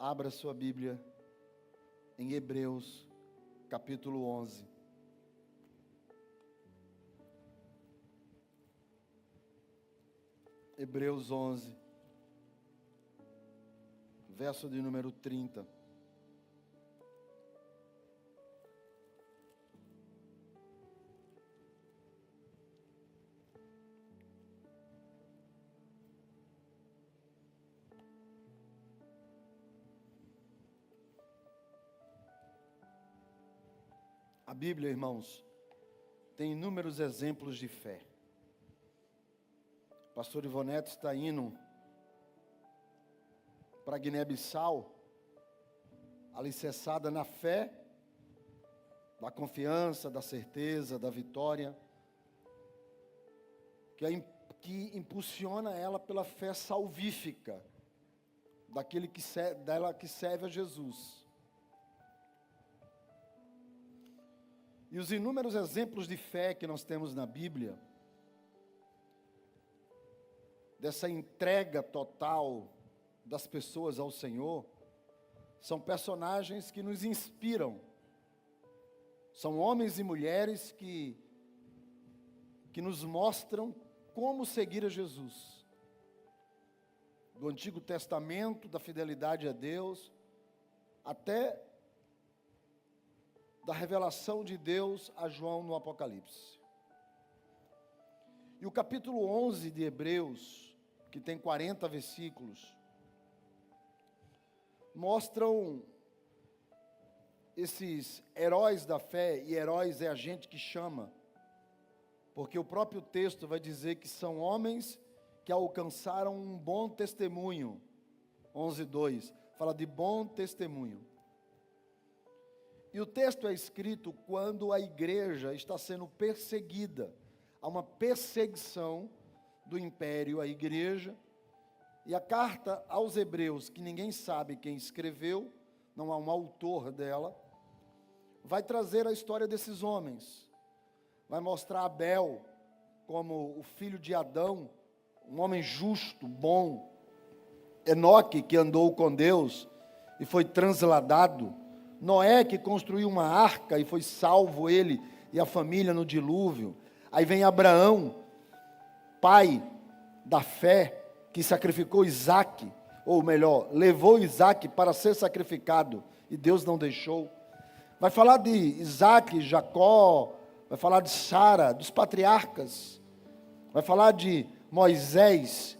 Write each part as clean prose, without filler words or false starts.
Abra sua Bíblia em Hebreus, capítulo 11. Hebreus 11, verso de número 30. A Bíblia, irmãos, tem inúmeros exemplos de fé. O pastor Ivonete está indo para Guiné-Bissau, alicerçada na fé, da confiança, da certeza, da vitória, que impulsiona ela pela fé salvífica, dela que serve a Jesus. E os inúmeros exemplos de fé que nós temos na Bíblia, dessa entrega total das pessoas ao Senhor, são personagens que nos inspiram. São homens e mulheres que nos mostram como seguir a Jesus. Do Antigo Testamento, da fidelidade a Deus, até da revelação de Deus a João no Apocalipse. E o capítulo 11 de Hebreus, que tem 40 versículos, mostram esses heróis da fé, e heróis é a gente que chama, porque o próprio texto vai dizer que são homens que alcançaram um bom testemunho. 11:2, fala de bom testemunho. E o texto é escrito quando a igreja está sendo perseguida. Há uma perseguição do império à igreja. E a carta aos Hebreus, que ninguém sabe quem escreveu, não há um autor dela, vai trazer a história desses homens. Vai mostrar Abel como o filho de Adão, um homem justo, bom. Enoque, que andou com Deus e foi transladado. Noé, que construiu uma arca e foi salvo ele e a família no dilúvio. Aí vem Abraão, pai da fé, que sacrificou Isaque, ou melhor, levou Isaque para ser sacrificado, e Deus não deixou. Vai falar de Isaque, Jacó, vai falar de Sara, dos patriarcas, vai falar de Moisés,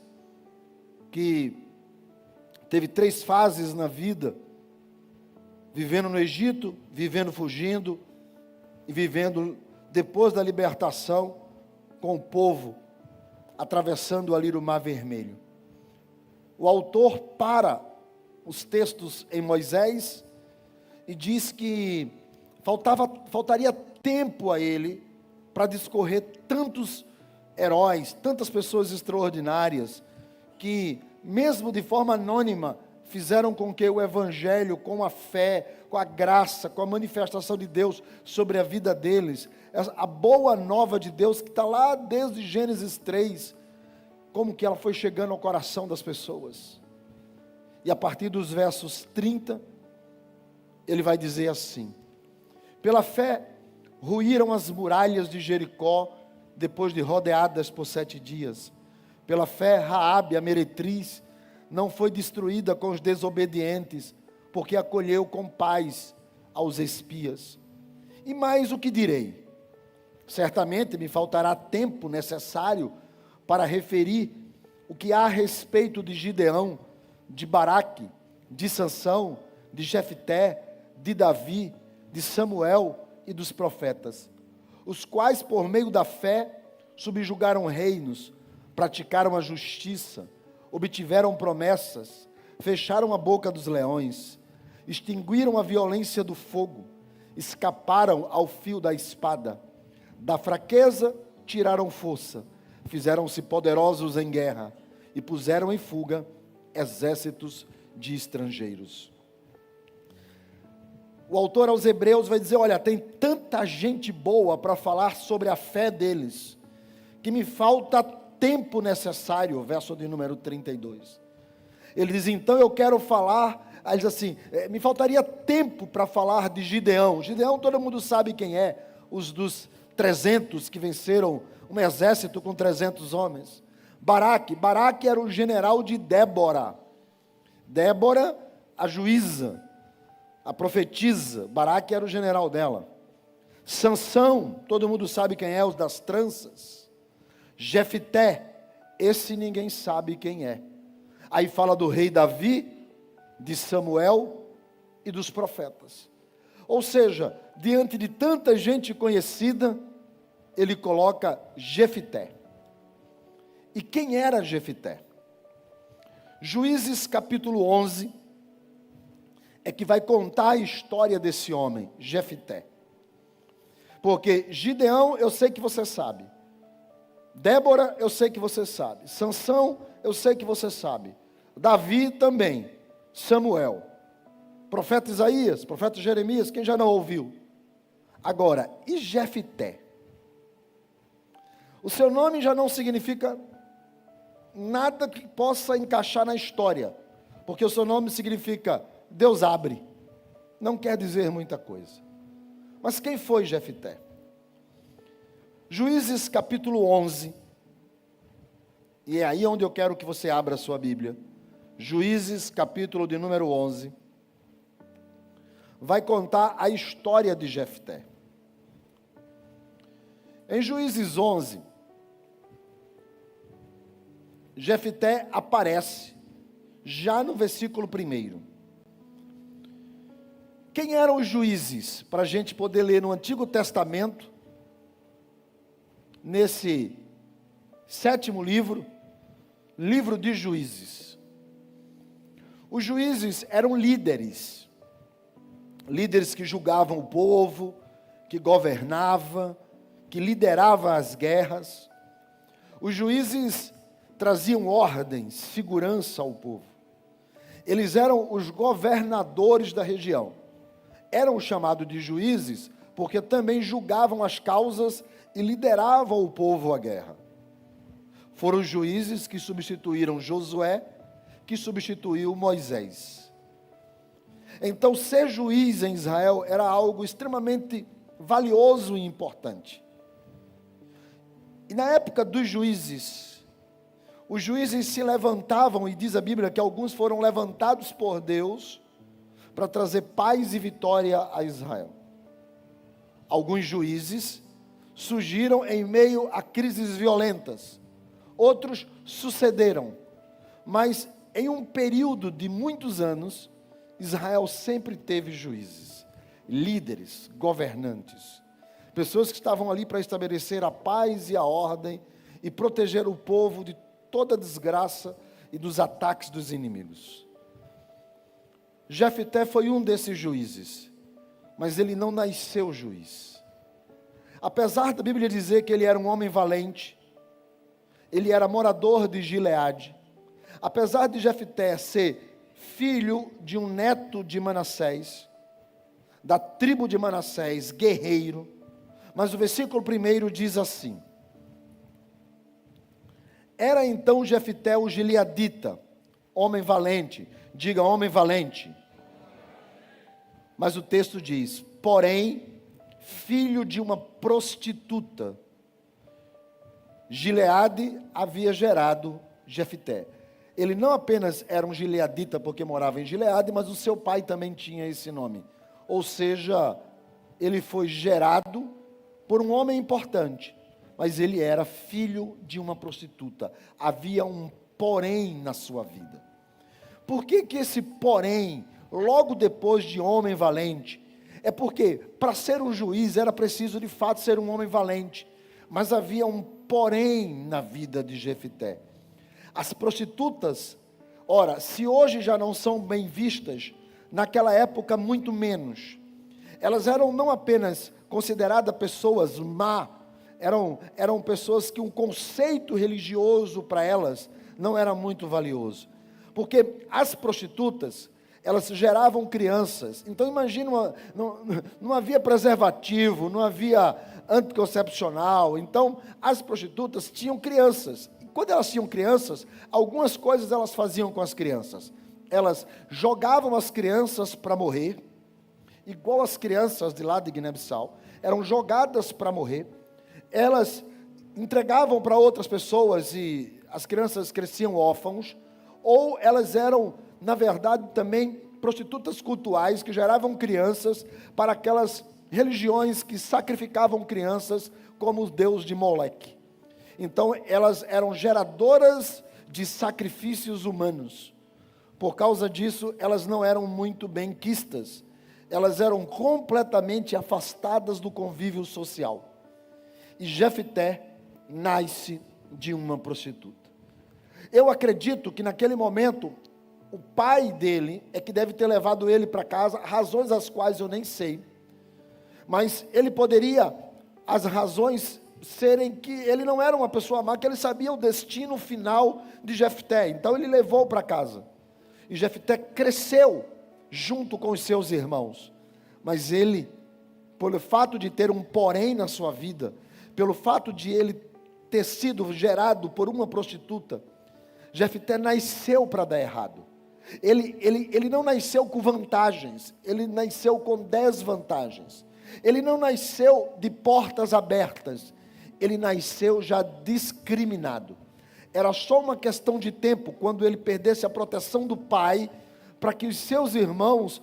que teve 3 fases na vida: vivendo no Egito, vivendo fugindo, e vivendo depois da libertação com o povo, atravessando ali o Mar Vermelho. O autor para os textos em Moisés e diz que faltaria tempo a ele para discorrer tantos heróis, tantas pessoas extraordinárias, que mesmo de forma anônima, fizeram com que o Evangelho, com a fé, com a graça, com a manifestação de Deus sobre a vida deles, a boa nova de Deus, que está lá desde Gênesis 3, como que ela foi chegando ao coração das pessoas. E a partir dos versos 30, ele vai dizer assim: pela fé, ruíram as muralhas de Jericó, depois de rodeadas por 7 dias. Pela fé, Raabe, a meretriz, não foi destruída com os desobedientes, porque acolheu com paz aos espias. E mais o que direi? Certamente me faltará tempo necessário para referir o que há a respeito de Gideão, de Baraque, de Sansão, de Jefté, de Davi, de Samuel e dos profetas, os quais por meio da fé subjugaram reinos, praticaram a justiça, obtiveram promessas, fecharam a boca dos leões, extinguiram a violência do fogo, escaparam ao fio da espada, da fraqueza tiraram força, fizeram-se poderosos em guerra e puseram em fuga exércitos de estrangeiros. O autor aos Hebreus vai dizer: olha, tem tanta gente boa para falar sobre a fé deles, que me falta tempo necessário, verso de número 32. Ele diz: então eu quero falar Aí diz assim, me faltaria tempo para falar de Gideão. Gideão todo mundo sabe quem é, os dos 300 que venceram um exército com 300 homens. Baraque era o general de Débora. Débora, a juíza, a profetisa. Baraque era o general dela. Sansão, todo mundo sabe quem é, os das tranças. Jefté, esse ninguém sabe quem é. Aí fala do rei Davi, de Samuel e dos profetas. Ou seja, diante de tanta gente conhecida, ele coloca Jefté. E quem era Jefté? Juízes capítulo 11 é que vai contar a história desse homem, Jefté. Porque Gideão, eu sei que você sabe. Débora, eu sei que você sabe. Sansão, eu sei que você sabe. Davi também. Samuel. Profeta Isaías, profeta Jeremias, quem já não ouviu? Agora, e Jefté? O seu nome já não significa nada que possa encaixar na história. Porque o seu nome significa Deus abre. Não quer dizer muita coisa. Mas quem foi Jefté? Juízes capítulo 11, e é aí onde eu quero que você abra a sua Bíblia. Juízes capítulo de número 11, vai contar a história de Jefté. Em Juízes 11, Jefté aparece, já no versículo 1. Quem eram os juízes? Para a gente poder ler no Antigo Testamento, nesse 7º livro, livro de Juízes. Os juízes eram líderes que julgavam o povo, que governavam, que lideravam as guerras. Os juízes traziam ordem, segurança ao povo. Eles eram os governadores da região. Eram chamados de juízes porque também julgavam as causas e lideravam o povo à guerra. Foram os juízes que substituíram Josué, que substituiu Moisés. Então, ser juiz em Israel era algo extremamente valioso e importante. E na época dos juízes, os juízes se levantavam, e diz a Bíblia que alguns foram levantados por Deus para trazer paz e vitória a Israel. Alguns juízes surgiram em meio a crises violentas, outros sucederam, mas em um período de muitos anos, Israel sempre teve juízes, líderes, governantes, pessoas que estavam ali para estabelecer a paz e a ordem e proteger o povo de toda a desgraça e dos ataques dos inimigos. Jefté foi um desses juízes, mas ele não nasceu juiz. Apesar da Bíblia dizer que ele era um homem valente, ele era morador de Gileade, apesar de Jefté ser filho de um neto de Manassés, da tribo de Manassés, guerreiro, mas o versículo 1 diz assim: era então Jefté o gileadita, homem valente, diga homem valente. Mas o texto diz, porém, filho de uma prostituta. Gileade havia gerado Jefté. Ele não apenas era um gileadita porque morava em Gileade, mas o seu pai também tinha esse nome. Ou seja, ele foi gerado por um homem importante, mas ele era filho de uma prostituta. Havia um porém na sua vida. Por que esse porém, logo depois de homem valente? É porque para ser um juiz era preciso de fato ser um homem valente, mas havia um porém na vida de Jefté. As prostitutas, ora, se hoje já não são bem vistas, naquela época muito menos. Elas eram não apenas consideradas pessoas má, eram pessoas que um conceito religioso para elas não era muito valioso. Porque as prostitutas, elas geravam crianças. Então imagina, não havia preservativo, não havia anticoncepcional. Então as prostitutas tinham crianças. E quando elas tinham crianças, algumas coisas elas faziam com as crianças. elas jogavam as crianças para morrer, igual as crianças de lá de Guiné-Bissau, eram jogadas para morrer, elas entregavam para outras pessoas e as crianças cresciam órfãos, ou elas eram, na verdade, também prostitutas cultuais que geravam crianças para aquelas religiões que sacrificavam crianças como o deus de Moleque. Então, elas eram geradoras de sacrifícios humanos. Por causa disso, elas não eram muito benquistas. Elas eram completamente afastadas do convívio social. E Jefté nasce de uma prostituta. Eu acredito que naquele momento, o pai dele é que deve ter levado ele para casa, razões as quais eu nem sei. Mas ele poderia, as razões serem que ele não era uma pessoa má, que ele sabia o destino final de Jefté. Então ele levou para casa. E Jefté cresceu junto com os seus irmãos. Mas ele, pelo fato de ter um porém na sua vida, pelo fato de ele ter sido gerado por uma prostituta, Jefté nasceu para dar errado. Ele não nasceu com vantagens, ele nasceu com desvantagens. Ele não nasceu de portas abertas, ele nasceu já discriminado. Era só uma questão de tempo, quando ele perdesse a proteção do pai, para que os seus irmãos,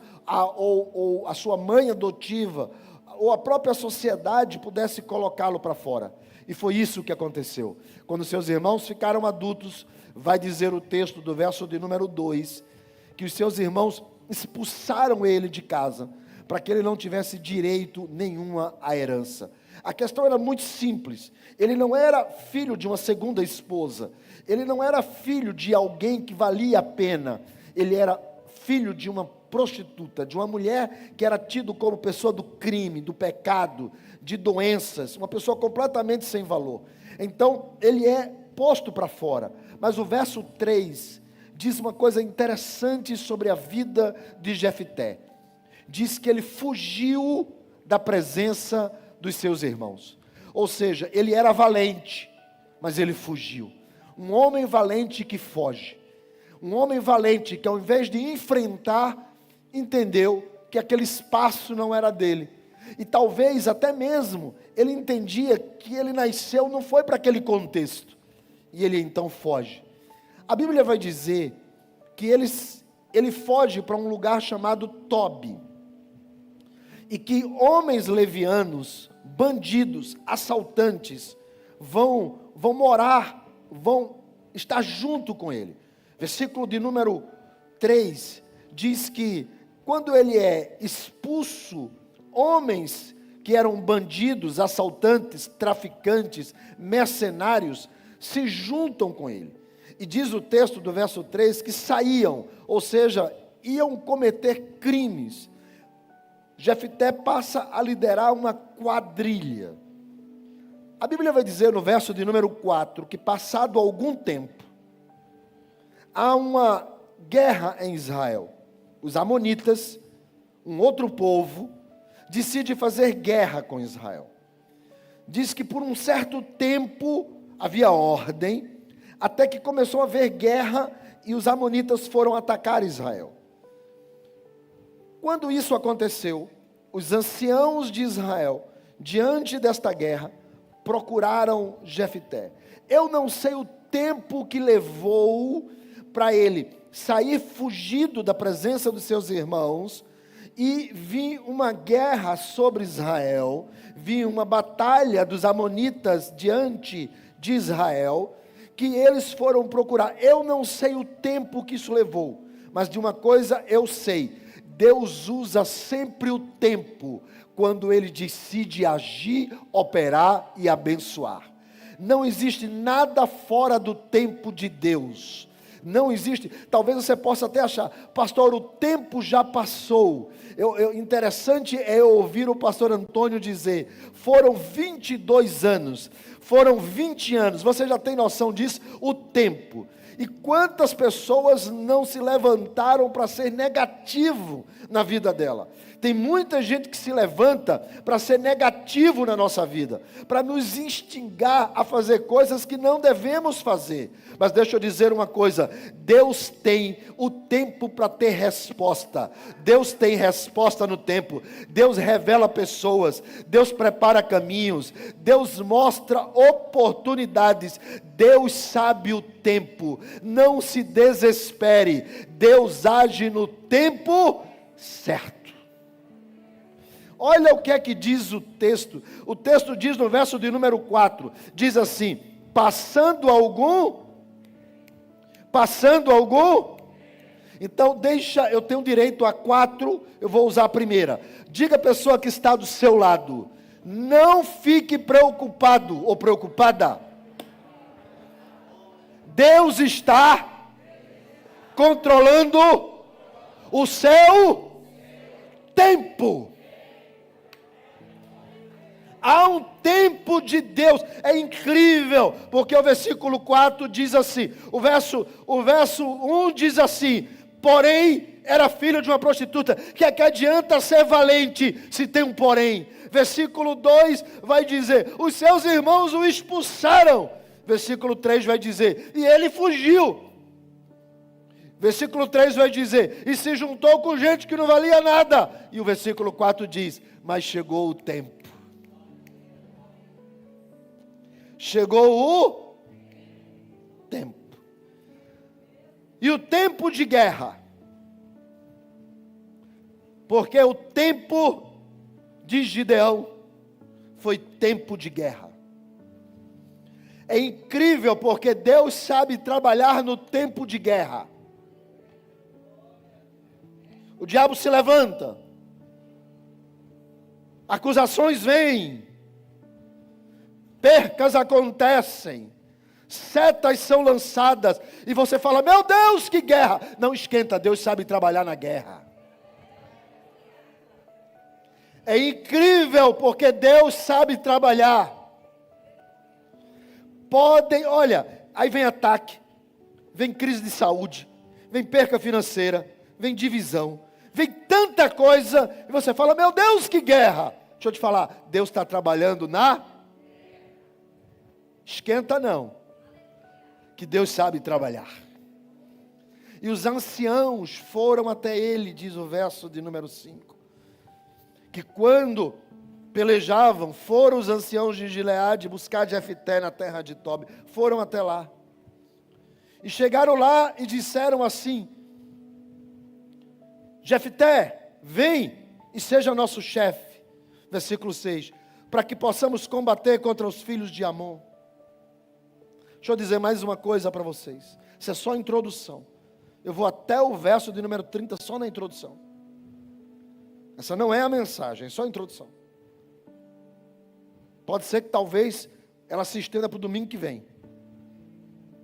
ou a sua mãe adotiva, ou a própria sociedade pudesse colocá-lo para fora. E foi isso que aconteceu. Quando seus irmãos ficaram adultos, vai dizer o texto do verso de número 2, que os seus irmãos expulsaram ele de casa, para que ele não tivesse direito nenhuma à herança. A questão era muito simples. Ele não era filho de uma segunda esposa. Ele não era filho de alguém que valia a pena. Ele era filho de uma prostituta, de uma mulher que era tido como pessoa do crime, do pecado, de doenças, uma pessoa completamente sem valor. Então, ele é posto para fora. Mas o verso 3 diz uma coisa interessante sobre a vida de Jefté. Diz que ele fugiu da presença dos seus irmãos. Ou seja, ele era valente, mas ele fugiu. Um homem valente que foge. Um homem valente que, ao invés de enfrentar, entendeu que aquele espaço não era dele. E talvez até mesmo ele entendia que ele nasceu, não foi para aquele contexto. E ele então foge. A Bíblia vai dizer que ele foge para um lugar chamado Tobi. E que homens levianos, bandidos, assaltantes, vão morar, vão estar junto com ele. Versículo de número 3 diz que quando ele é expulso, homens que eram bandidos, assaltantes, traficantes, mercenários, se juntam com ele. E diz o texto do verso 3 que saíam, ou seja, iam cometer crimes. Jefté passa a liderar uma quadrilha. A Bíblia vai dizer no verso de número 4 que passado algum tempo, há uma guerra em Israel. Os amonitas, um outro povo, decide fazer guerra com Israel. Diz que por um certo tempo havia ordem, até que começou a haver guerra e os amonitas foram atacar Israel. Quando isso aconteceu, os anciãos de Israel, diante desta guerra, procuraram Jefté. Eu não sei o tempo que levou para ele sair fugido da presença dos seus irmãos e vir uma guerra sobre Israel, vir uma batalha dos amonitas diante de Israel, que eles foram procurar. Eu não sei o tempo que isso levou, mas de uma coisa eu sei: Deus usa sempre o tempo quando Ele decide agir, operar e abençoar. Não existe nada fora do tempo de Deus. Não existe. Talvez você possa até achar: pastor, o tempo já passou. Interessante é ouvir o pastor Antônio dizer: foram 22 anos, foram 20 anos. Você já tem noção disso? O tempo. E quantas pessoas não se levantaram para ser negativo na vida dela? Tem muita gente que se levanta para ser negativo na nossa vida, para nos instigar a fazer coisas que não devemos fazer. Mas deixa eu dizer uma coisa, Deus tem o tempo para ter resposta. Deus tem resposta no tempo. Deus revela pessoas, Deus prepara caminhos, Deus mostra oportunidades. Deus sabe o tempo. Não se desespere. Deus age no tempo certo. Olha o que é que diz o texto. O texto diz no verso de número 4, diz assim: passando algum. Então eu tenho direito a 4, eu vou usar a primeira. Diga a pessoa que está do seu lado: não fique preocupado ou preocupada. Deus está controlando o seu tempo. Há um tempo de Deus. É incrível, porque o versículo 4 diz assim, o verso 1 diz assim: porém, era filho de uma prostituta. Que adianta ser valente se tem um porém? Versículo 2 vai dizer: os seus irmãos o expulsaram. Versículo 3 vai dizer: e ele fugiu. Versículo 3 vai dizer: e se juntou com gente que não valia nada. E o versículo 4 diz: mas chegou o tempo. Chegou o tempo. E o tempo de guerra. Porque o tempo de Gideão foi tempo de guerra. É incrível porque Deus sabe trabalhar no tempo de guerra. O diabo se levanta. Acusações vêm. Percas acontecem, setas são lançadas, e você fala: meu Deus, que guerra! Não esquenta, Deus sabe trabalhar na guerra. É incrível porque Deus sabe trabalhar. Olha, aí vem ataque, vem crise de saúde, vem perca financeira, vem divisão, vem tanta coisa, e você fala: meu Deus, que guerra! Deixa eu te falar, Deus está trabalhando na... Esquenta não, que Deus sabe trabalhar. E os anciãos foram até ele, diz o verso de número 5, que quando pelejavam, foram os anciãos de Gileade buscar Jefté na terra de Tobi, foram até lá, e chegaram lá e disseram assim: Jefté, vem e seja nosso chefe, versículo 6, para que possamos combater contra os filhos de Amon. Deixa eu dizer mais uma coisa para vocês. Isso é só a introdução. Eu vou até o verso de número 30 só na introdução. Essa não é a mensagem, é só a introdução. Pode ser que talvez ela se estenda para o domingo que vem.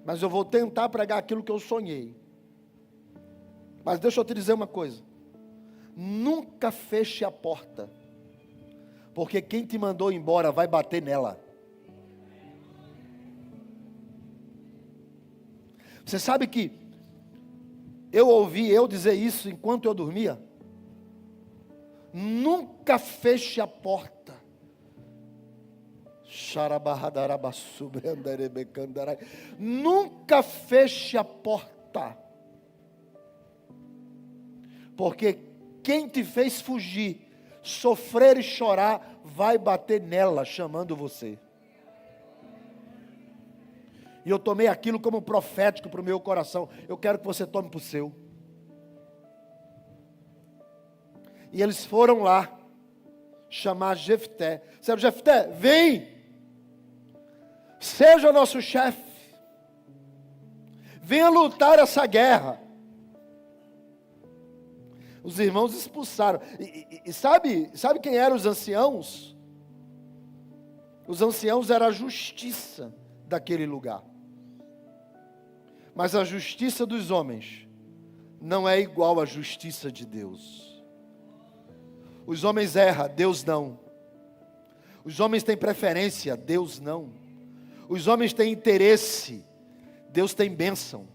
Mas eu vou tentar pregar aquilo que eu sonhei. Mas deixa eu te dizer uma coisa. Nunca feche a porta. Porque quem te mandou embora vai bater nela. Você sabe que eu ouvi eu dizer isso enquanto eu dormia? Nunca feche a porta. Nunca feche a porta. Porque quem te fez fugir, sofrer e chorar, vai bater nela, chamando você. E eu tomei aquilo como profético para o meu coração. Eu quero que você tome para o seu. E eles foram lá chamar Jefté. Disseram: Jefté, vem, seja nosso chefe, venha lutar essa guerra. Os irmãos expulsaram. E sabe quem eram os anciãos? Os anciãos eram a justiça daquele lugar. Mas a justiça dos homens não é igual à justiça de Deus. Os homens erram, Deus não. Os homens têm preferência, Deus não. Os homens têm interesse, Deus tem bênção.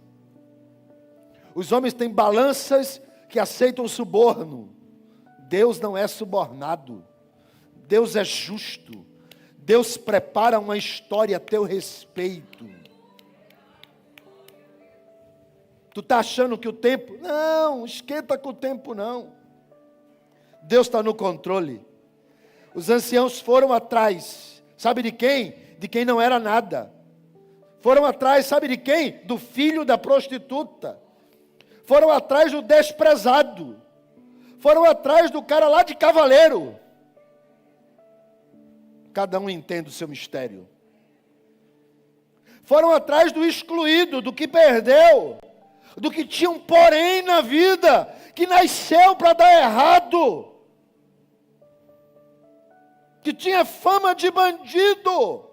Os homens têm balanças que aceitam suborno. Deus não é subornado. Deus é justo. Deus prepara uma história a teu respeito. Tu está achando que o tempo... Não, esquenta com o tempo não. Deus está no controle. Os anciãos foram atrás. Sabe de quem? De quem não era nada. Foram atrás, sabe de quem? Do filho da prostituta. Foram atrás do desprezado. Foram atrás do cara lá de cavaleiro. Cada um entende o seu mistério. Foram atrás do excluído, do que perdeu, do que tinha um porém na vida, que nasceu para dar errado, que tinha fama de bandido.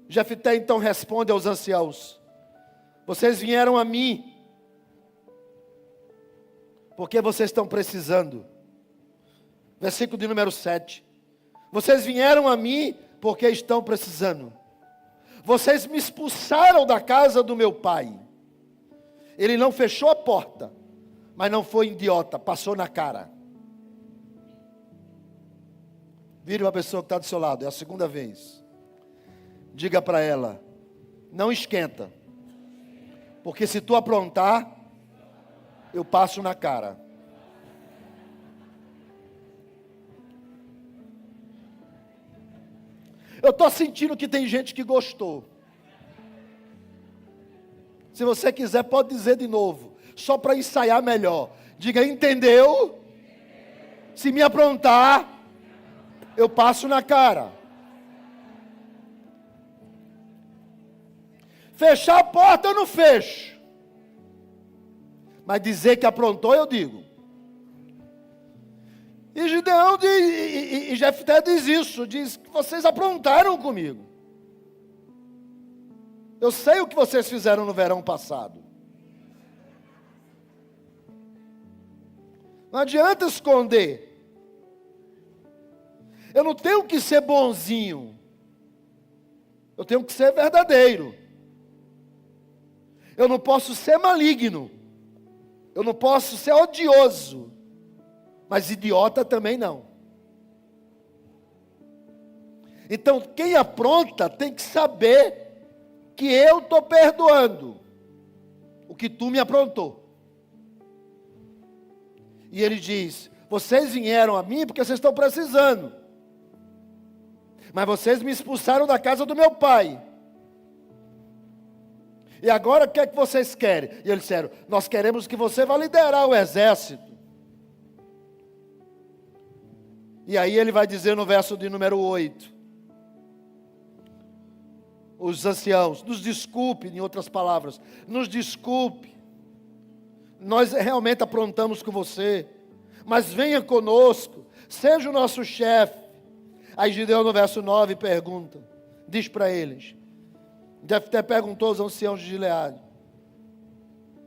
Jefté então responde aos anciãos: vocês vieram a mim, porque vocês estão precisando. Versículo de número 7. Vocês vieram a mim porque estão precisando. Vocês me expulsaram da casa do meu pai. Ele não fechou a porta, mas não foi idiota, passou na cara. Vire uma pessoa que está do seu lado, é a segunda vez. Diga para ela: não esquenta, porque se tu aprontar, eu passo na cara. Eu estou sentindo que tem gente que gostou. Se você quiser, pode dizer de novo, só para ensaiar melhor. Diga: entendeu? Se me aprontar, eu passo na cara. Fechar a porta eu não fecho, mas dizer que aprontou eu digo. E Gideão e Jefté diz isso, diz que vocês aprontaram comigo. Eu sei o que vocês fizeram no verão passado. Não adianta esconder. Eu não tenho que ser bonzinho. Eu tenho que ser verdadeiro. Eu não posso ser maligno. Eu não posso ser odioso. Mas idiota também não. Então quem apronta tem que saber que eu estou perdoando o que tu me aprontou. E ele diz: vocês vieram a mim porque vocês estão precisando, mas vocês me expulsaram da casa do meu pai. E agora o que é que vocês querem? E eles disseram: nós queremos que você vá liderar o exército. E aí ele vai dizer no verso de número 8. Os anciãos: nos desculpe, em outras palavras, nos desculpe. Nós realmente aprontamos com você, mas venha conosco, seja o nosso chefe. Aí Gideão no verso 9 pergunta, diz para eles, Jefté perguntou aos anciãos de Gileade: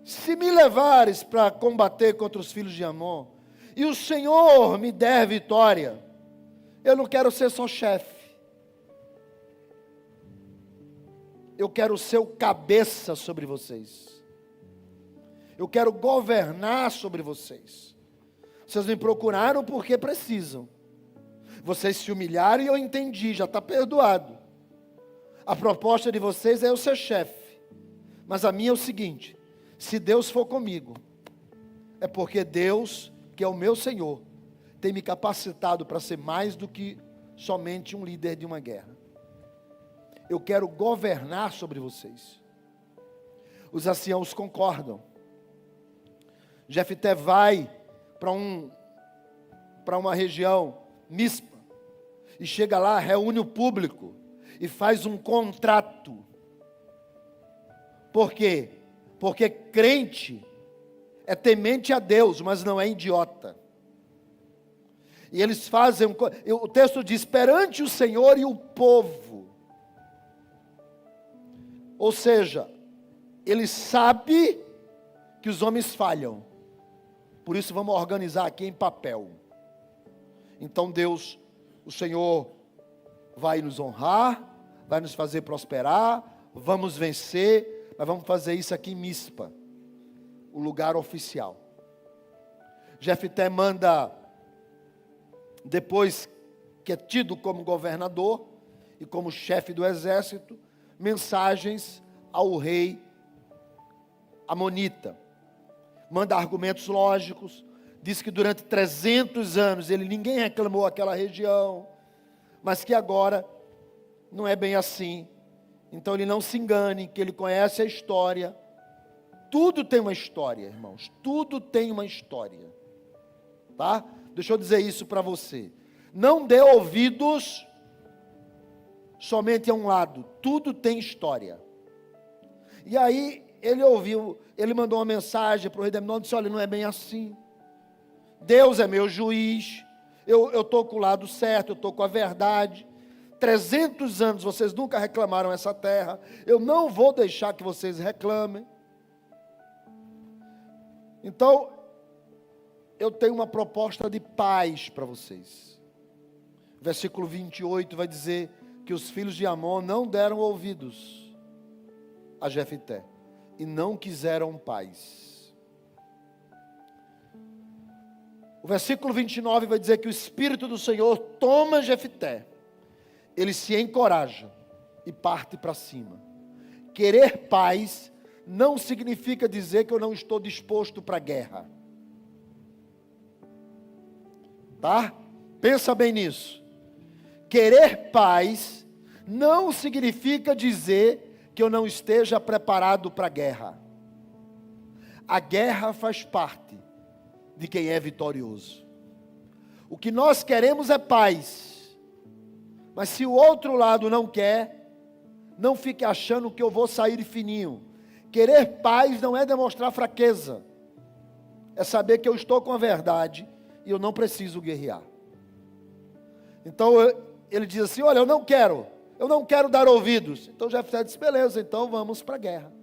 se me levares para combater contra os filhos de Amon, e o Senhor me der vitória, eu não quero ser só chefe, eu quero ser o cabeça sobre vocês, eu quero governar sobre vocês. Vocês me procuraram porque precisam, vocês se humilharam e eu entendi, já está perdoado. A proposta de vocês é eu ser chefe, mas a minha é o seguinte: se Deus for comigo, é porque Deus, que é o meu Senhor, tem me capacitado para ser mais do que somente um líder de uma guerra. Eu quero governar sobre vocês. Os anciãos concordam. Jefté vai para uma região, Mispa, e chega lá, reúne o público e faz um contrato. Por quê? Porque crente é temente a Deus, mas não é idiota. E eles fazem, o texto diz, perante o Senhor e o povo. Ou seja, ele sabe que os homens falham. Por isso vamos organizar aqui em papel. Então Deus, o Senhor, vai nos honrar, vai nos fazer prosperar, vamos vencer, mas vamos fazer isso aqui em Mispa, o lugar oficial. Jefté manda, depois que é tido como governador e como chefe do exército, mensagens ao rei amonita. Manda argumentos lógicos, diz que durante 300 anos ninguém reclamou aquela região, mas que agora não é bem assim. Então ele não se engane, que ele conhece a história. Tudo tem uma história, irmãos, tudo tem uma história, tá? Deixa eu dizer isso para você. Não dê ouvidos somente a um lado, tudo tem história. E aí ele ouviu, ele mandou uma mensagem para o rei de Amon, disse: olha, não é bem assim. Deus é meu juiz, eu estou com o lado certo, eu estou com a verdade. 300 anos vocês nunca reclamaram essa terra, eu não vou deixar que vocês reclamem. Então, eu tenho uma proposta de paz para vocês. Versículo 28 vai dizer que os filhos de Amon não deram ouvidos a Jefté e não quiseram paz. O versículo 29 vai dizer que o Espírito do Senhor toma Jefté, ele se encoraja e parte para cima. Querer paz não significa dizer que eu não estou disposto para a guerra, tá? Pensa bem nisso. Querer paz não significa dizer que eu não esteja preparado para a guerra. A guerra faz parte de quem é vitorioso. O que nós queremos é paz, mas se o outro lado não quer, não fique achando que eu vou sair fininho. Querer paz não é demonstrar fraqueza, é saber que eu estou com a verdade e eu não preciso guerrear. Então ele diz assim: olha, eu não quero dar ouvidos. Então Jefté disse: beleza, então vamos para a guerra.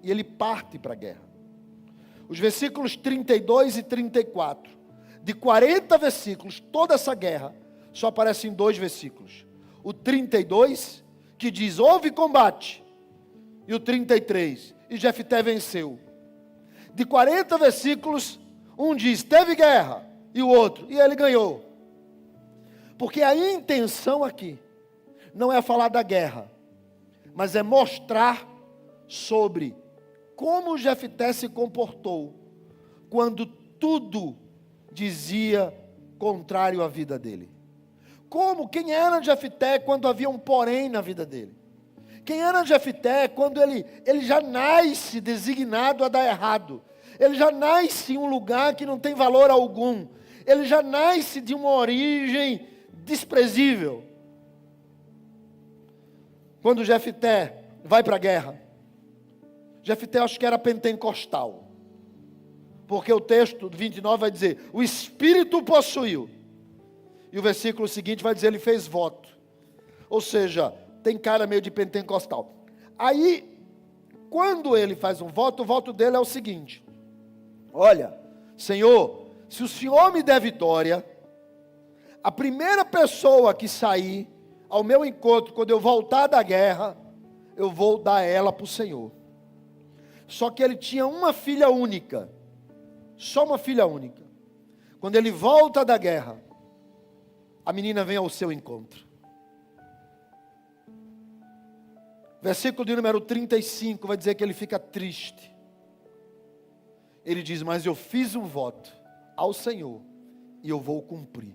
E ele parte para a guerra. Os versículos 32 e 34, de 40 versículos, toda essa guerra, só aparece em 2 versículos. O 32, que diz: houve combate. E o 33, e Jefté venceu. De 40 versículos, um diz: teve guerra, e o outro, e ele ganhou. Porque a intenção aqui não é falar da guerra, mas é mostrar sobre como Jefté se comportou quando tudo dizia contrário à vida dele. Quem era Jefté quando havia um porém na vida dele? Quem era Jefté quando ele já nasce designado a dar errado? Ele já nasce em um lugar que não tem valor algum. Ele já nasce de uma origem desprezível. Quando Jefté vai para a guerra, Jefté acho que era pentecostal, porque o texto 29 vai dizer: o Espírito o possuiu, e o versículo seguinte vai dizer: ele fez voto. Ou seja, tem cara meio de pentecostal. Aí, quando ele faz um voto, o voto dele é o seguinte: olha, Senhor, se o Senhor me der vitória, a primeira pessoa que sair ao meu encontro, quando eu voltar da guerra, eu vou dar ela para o Senhor. Só que ele tinha uma filha única, só uma filha única. Quando ele volta da guerra, a menina vem ao seu encontro. Versículo de número 35 vai dizer que ele fica triste. Ele diz: mas eu fiz um voto ao Senhor e eu vou cumprir.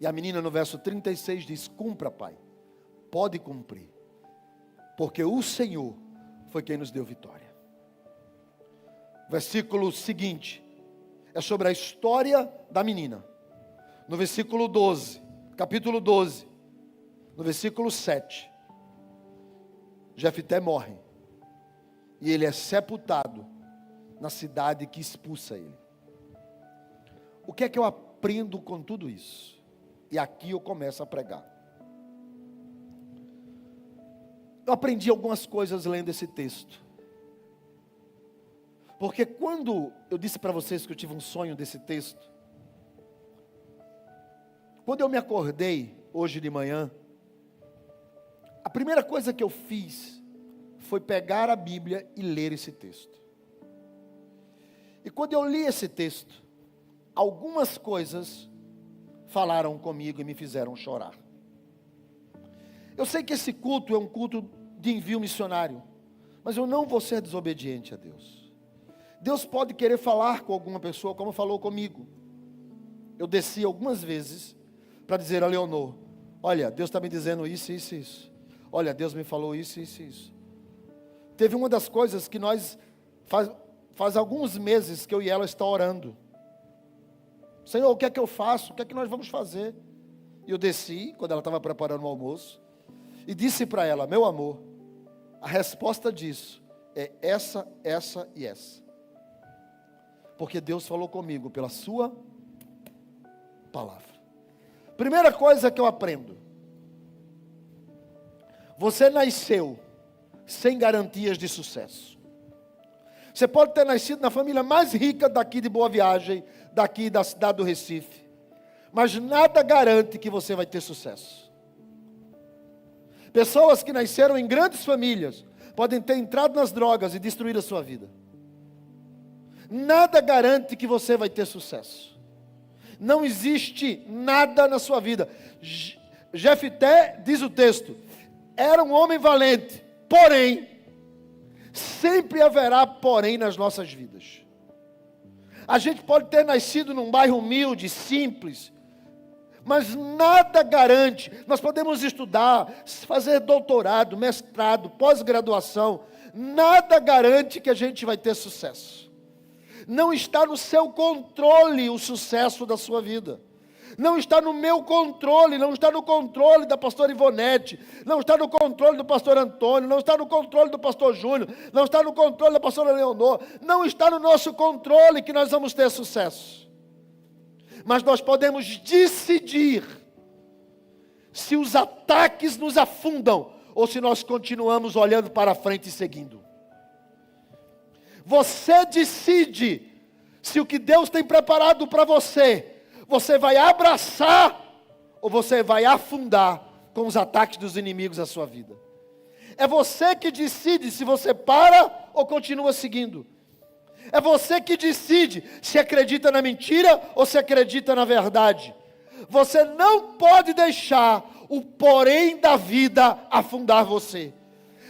E a menina no verso 36 diz: cumpra, pai, pode cumprir, porque o Senhor foi quem nos deu vitória. Versículo seguinte é sobre a história da menina. No versículo 12, capítulo 12, no versículo 7, Jefté morre e ele é sepultado na cidade que expulsa ele. O que é que eu aprendo com tudo isso? E aqui eu começo a pregar. Eu aprendi algumas coisas lendo esse texto. Porque quando eu disse para vocês que eu tive um sonho desse texto, quando eu me acordei hoje de manhã, a primeira coisa que eu fiz foi pegar a Bíblia e ler esse texto. E quando eu li esse texto, algumas coisas falaram comigo e me fizeram chorar. Eu sei que esse culto é um culto de envio missionário, mas eu não vou ser desobediente a Deus. Deus pode querer falar com alguma pessoa, como falou comigo. Eu desci algumas vezes para dizer a Leonor: olha, Deus está me dizendo isso, isso, isso. Olha, Deus me falou isso, isso, isso. Teve uma das coisas que nós, faz alguns meses que eu e ela está orando. Senhor, o que é que eu faço? O que é que nós vamos fazer? E eu desci, quando ela estava preparando o almoço, e disse para ela: meu amor, a resposta disso é essa, essa e essa. Porque Deus falou comigo pela sua palavra. Primeira coisa que eu aprendo: você nasceu sem garantias de sucesso. Você pode ter nascido na família mais rica daqui de Boa Viagem, daqui da cidade do Recife, mas nada garante que você vai ter sucesso. Pessoas que nasceram em grandes famílias podem ter entrado nas drogas e destruído a sua vida. Nada garante que você vai ter sucesso. Não existe nada na sua vida. Jefté, diz o texto, era um homem valente, porém, sempre haverá porém nas nossas vidas. A gente pode ter nascido num bairro humilde, simples, mas nada garante. Nós podemos estudar, fazer doutorado, mestrado, pós-graduação, nada garante que a gente vai ter sucesso. Não está no seu controle o sucesso da sua vida. Não está no meu controle, não está no controle da pastora Ivonete, não está no controle do pastor Antônio, não está no controle do pastor Júnior, não está no controle da pastora Leonor, não está no nosso controle que nós vamos ter sucesso. Mas nós podemos decidir se os ataques nos afundam ou se nós continuamos olhando para frente e seguindo. Você decide se o que Deus tem preparado para você, você vai abraçar ou você vai afundar com os ataques dos inimigos à sua vida. É você que decide se você para ou continua seguindo. É você que decide se acredita na mentira ou se acredita na verdade. Você não pode deixar o porém da vida afundar você.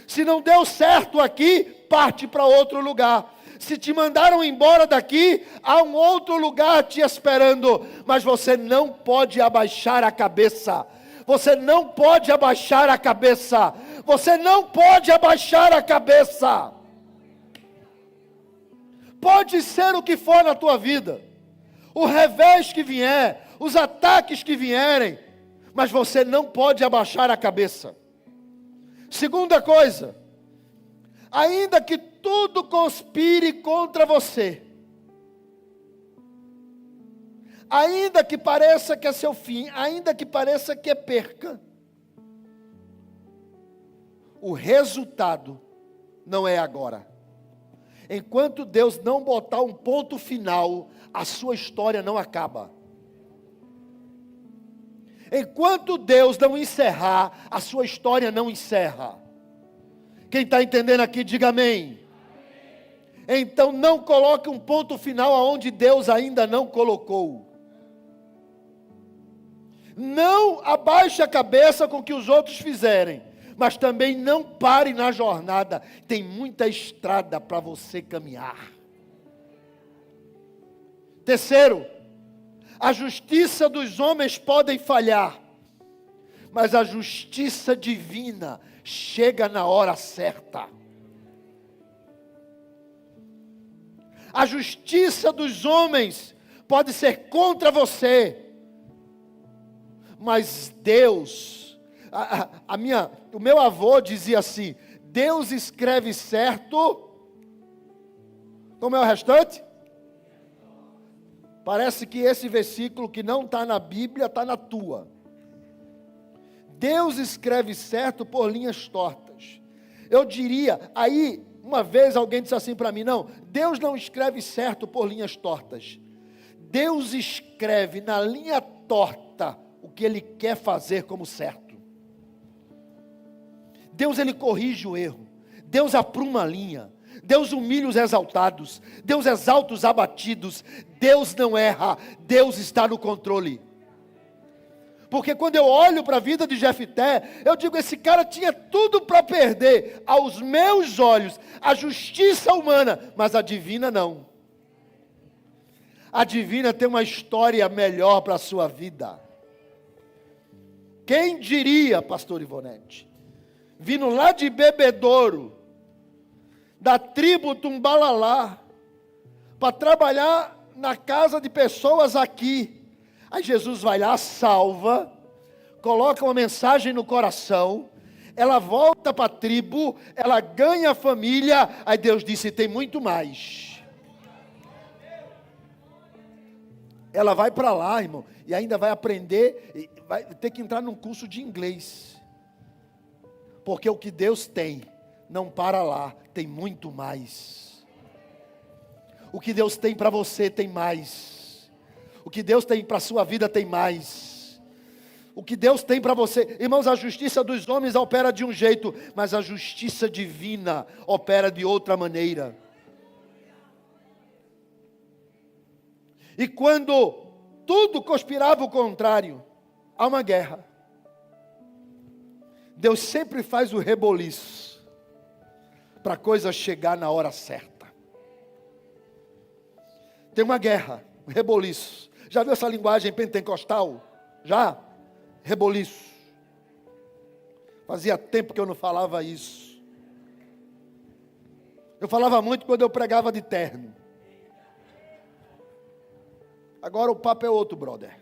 Se não deu certo aqui, parte para outro lugar. Se te mandaram embora daqui, há um outro lugar te esperando. Mas você não pode abaixar a cabeça. Você não pode abaixar a cabeça. Você não pode abaixar a cabeça. Pode ser o que for na tua vida. O revés que vier, os ataques que vierem, mas você não pode abaixar a cabeça. Segunda coisa, ainda que tudo conspire contra você, ainda que pareça que é seu fim, ainda que pareça que é perca, o resultado não é agora. Enquanto Deus não botar um ponto final, a sua história não acaba. Enquanto Deus não encerrar, a sua história não encerra. Quem está entendendo aqui, diga amém. Então não coloque um ponto final aonde Deus ainda não colocou. Não abaixe a cabeça com o que os outros fizerem, mas também não pare na jornada. Tem muita estrada para você caminhar. Terceiro, a justiça dos homens pode falhar, mas a justiça divina chega na hora certa. A justiça dos homens pode ser contra você, mas Deus, o meu avô dizia assim: Deus escreve certo. Como é o restante? Parece que esse versículo que não está na Bíblia, está na tua. Deus escreve certo por linhas tortas. Eu diria, aí, uma vez alguém disse assim para mim: não, Deus não escreve certo por linhas tortas. Deus escreve na linha torta o que Ele quer fazer como certo. Deus, Ele corrige o erro. Deus apruma a linha. Deus humilha os exaltados. Deus exalta os abatidos. Deus não erra. Deus está no controle. Porque quando eu olho para a vida de Jefté, eu digo, esse cara tinha tudo para perder. Aos meus olhos, a justiça humana, mas a divina não. A divina tem uma história melhor para a sua vida. Quem diria, pastor Ivonete, vindo lá de Bebedouro, da tribo Tumbalalá, para trabalhar na casa de pessoas aqui. Aí Jesus vai lá, salva, coloca uma mensagem no coração, ela volta para a tribo, ela ganha a família, aí Deus disse, tem muito mais. Ela vai para lá, irmão, e ainda vai aprender, vai ter que entrar num curso de inglês. Porque o que Deus tem, não para lá, tem muito mais. O que Deus tem para você tem mais. O que Deus tem para a sua vida tem mais. O que Deus tem para você, irmãos, a justiça dos homens opera de um jeito, mas a justiça divina opera de outra maneira. E quando tudo conspirava o contrário, há uma guerra. Deus sempre faz o reboliço, para a coisa chegar na hora certa. Tem uma guerra, um reboliço. Já viu essa linguagem pentecostal? Já? Reboliço. Fazia tempo que eu não falava isso. Eu falava muito quando eu pregava de terno. Agora o papo é outro, brother.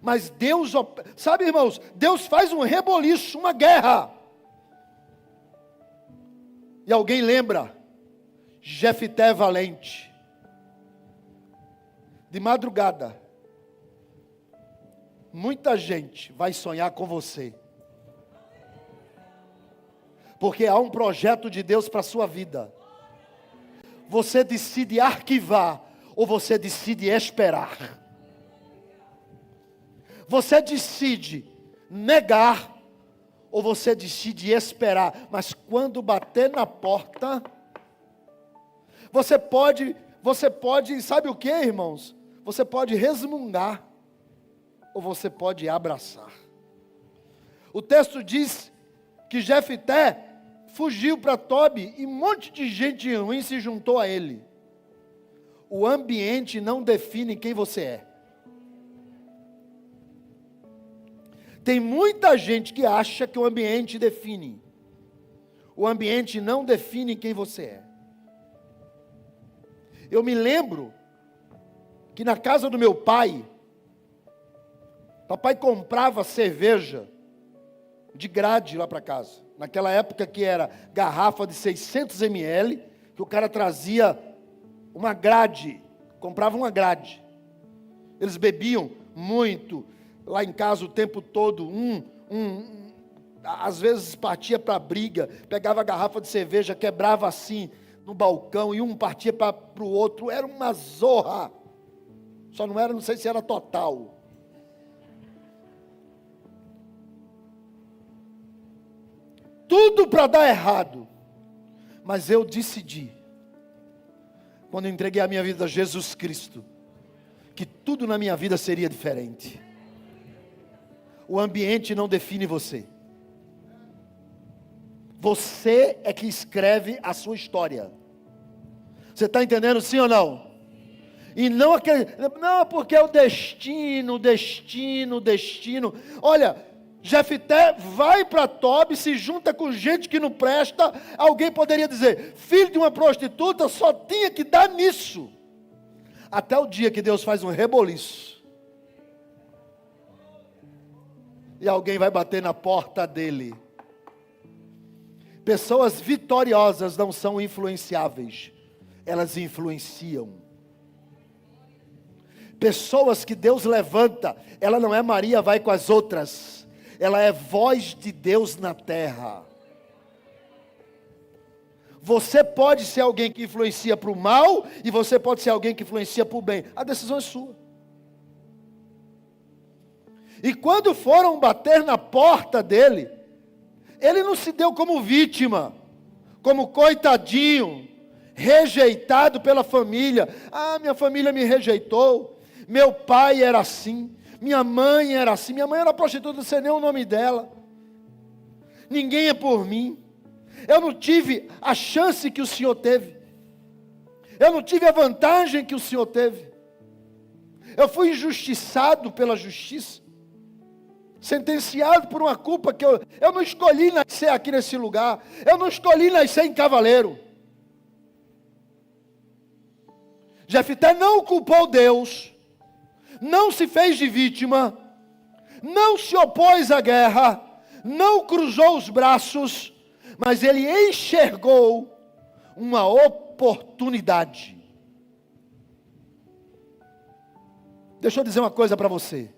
Mas Deus, sabe, irmãos, Deus faz um reboliço, uma guerra. E alguém lembra? Jefté valente. De madrugada, muita gente vai sonhar com você. Porque há um projeto de Deus para a sua vida. Você decide arquivar ou você decide esperar. Você decide negar ou você decide esperar. Mas quando bater na porta, você pode, sabe o que, irmãos? Você pode resmungar ou você pode abraçar. O texto diz que Jefté fugiu para Tobi e um monte de gente ruim se juntou a ele. O ambiente não define quem você é. Tem muita gente que acha que o ambiente define. O ambiente não define quem você é. Eu me lembro que na casa do meu pai, papai comprava cerveja de grade lá para casa. Naquela época que era garrafa de 600 ml, que o cara trazia uma grade, comprava uma grade. Eles bebiam muito, lá em casa o tempo todo, às vezes partia para briga, pegava a garrafa de cerveja, quebrava assim no balcão, e um partia para o outro, era uma zorra. Só não era, não sei se era total. Tudo para dar errado. Mas eu decidi, quando eu entreguei a minha vida a Jesus Cristo, que tudo na minha vida seria diferente. O ambiente não define você. Você é que escreve a sua história. Você está entendendo, sim ou não? E não porque é o destino. Olha, Jefté vai para Tobi, se junta com gente que não presta. Alguém poderia dizer, filho de uma prostituta, só tinha que dar nisso. Até o dia que Deus faz um reboliço. E alguém vai bater na porta dele. Pessoas vitoriosas não são influenciáveis. Elas influenciam. Pessoas que Deus levanta, ela não é Maria, vai com as outras. Ela é voz de Deus na terra. Você pode ser alguém que influencia para o mal, e você pode ser alguém que influencia para o bem. A decisão é sua. E quando foram bater na porta dele, Ele não se deu como vítima, como coitadinho, rejeitado pela família. Ah, minha família me rejeitou, meu pai era assim, minha mãe era assim, minha mãe era prostituta, não sei nem o nome dela, ninguém é por mim, eu não tive a chance que o Senhor teve, eu não tive a vantagem que o Senhor teve, eu fui injustiçado pela justiça, sentenciado por uma culpa que eu não escolhi nascer aqui nesse lugar, eu não escolhi nascer em Cavaleiro. Jefté não culpou Deus, não se fez de vítima, não se opôs à guerra, não cruzou os braços, mas ele enxergou uma oportunidade. Deixa eu dizer uma coisa para você.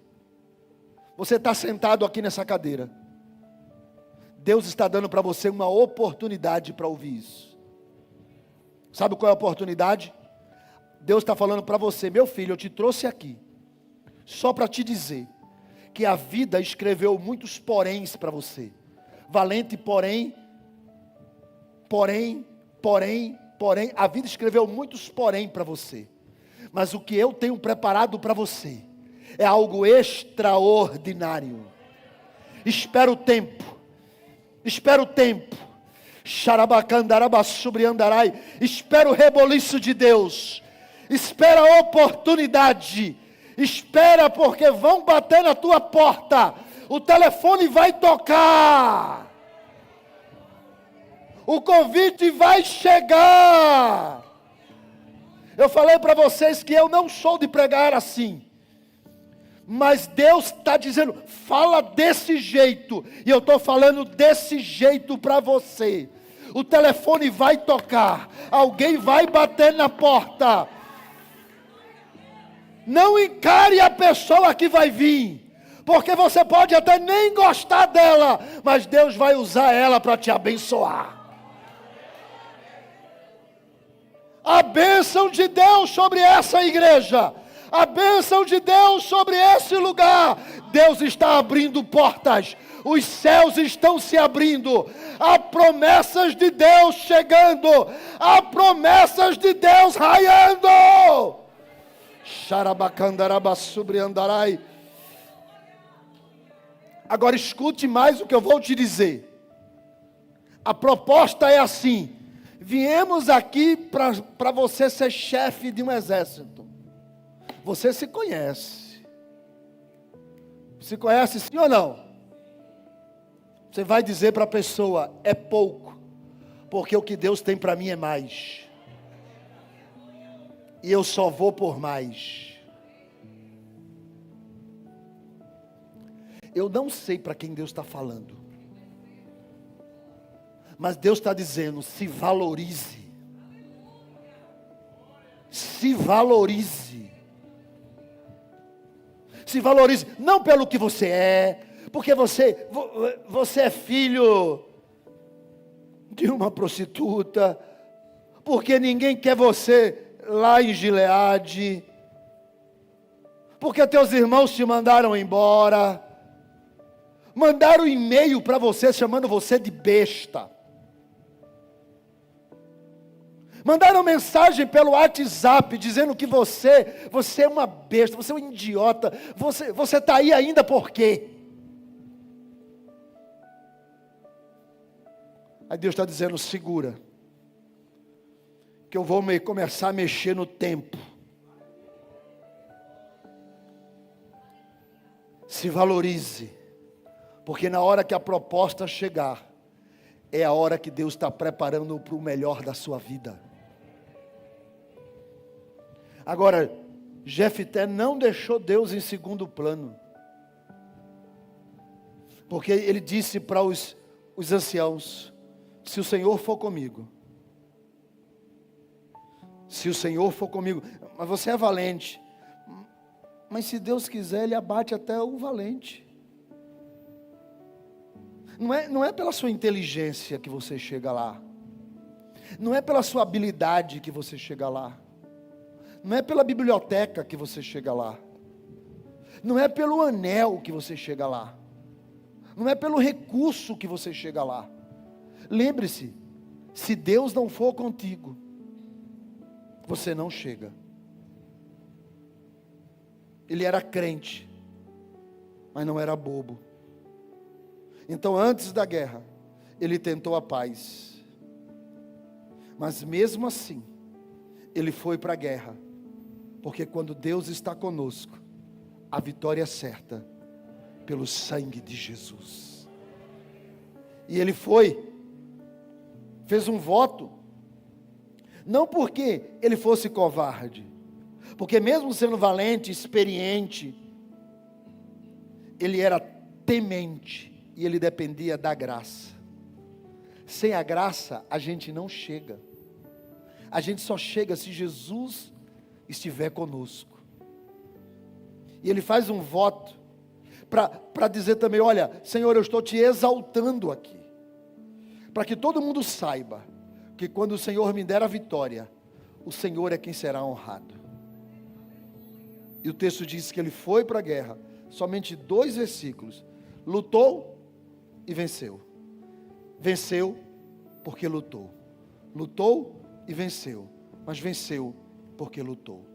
Você está sentado aqui nessa cadeira. Deus está dando para você uma oportunidade para ouvir isso. Sabe qual é a oportunidade? Deus está falando para você: meu filho, eu te trouxe aqui só para te dizer que a vida escreveu muitos poréns para você. Valente, porém, a vida escreveu muitos porém para você. Mas o que eu tenho preparado para você é algo extraordinário. Espera o tempo. Xarabacandarabassubriandarai. Espera o reboliço de Deus. Espera a oportunidade. Espera, porque vão bater na tua porta. O telefone vai tocar. O convite vai chegar. Eu falei para vocês que eu não sou de pregar assim. Mas Deus está dizendo, fala desse jeito. E eu estou falando desse jeito para você. O telefone vai tocar. Alguém vai bater na porta. Não encare a pessoa que vai vir. Porque você pode até nem gostar dela. Mas Deus vai usar ela para te abençoar. A bênção de Deus sobre essa igreja. A bênção de Deus sobre esse lugar. Deus está abrindo portas. Os céus estão se abrindo. Há promessas de Deus chegando. Há promessas de Deus raiando. Xarabacandarabassubriandarai. Agora escute mais o que eu vou te dizer. A proposta é assim. Viemos aqui para você ser chefe de um exército. Você se conhece. Se conhece sim ou não? Você vai dizer para a pessoa, é pouco. Porque o que Deus tem para mim é mais. E eu só vou por mais. Eu não sei para quem Deus está falando. Mas Deus está dizendo, se valorize. Se valorize. Se valorize, não pelo que você é, porque você é filho de uma prostituta, porque ninguém quer você lá em Gileade, porque teus irmãos te mandaram embora, mandaram e-mail para você chamando você de besta, mandaram mensagem pelo WhatsApp dizendo que você é uma besta, você é um idiota, você está aí ainda por quê? Aí Deus está dizendo, segura, que eu vou começar a mexer no tempo. Se valorize, porque na hora que a proposta chegar, é a hora que Deus está preparando para o melhor da sua vida. Agora, Jefté não deixou Deus em segundo plano. Porque ele disse para os anciãos, se o Senhor for comigo. Se o Senhor for comigo. Mas você é valente. Mas se Deus quiser, Ele abate até o valente. Não é pela sua inteligência que você chega lá. Não é pela sua habilidade que você chega lá. Não é pela biblioteca que você chega lá. Não é pelo anel que você chega lá. Não é pelo recurso que você chega lá. Lembre-se, se Deus não for contigo, você não chega. Ele era crente, mas não era bobo. Então, antes da guerra, ele tentou a paz. Mas mesmo assim, ele foi para a guerra. Porque quando Deus está conosco, a vitória é certa, pelo sangue de Jesus. E ele fez um voto, não porque ele fosse covarde, porque mesmo sendo valente, experiente, ele era temente, e ele dependia da graça. Sem a graça, a gente não chega. A gente só chega se Jesus estiver conosco. E ele faz um voto, para dizer também, olha, Senhor, eu estou te exaltando aqui, para que todo mundo saiba, que quando o Senhor me der a vitória, o Senhor é quem será honrado. E o texto diz que ele foi para a guerra, somente 2 versículos, lutou e venceu. Venceu porque lutou. Lutou e venceu, mas venceu porque lutou.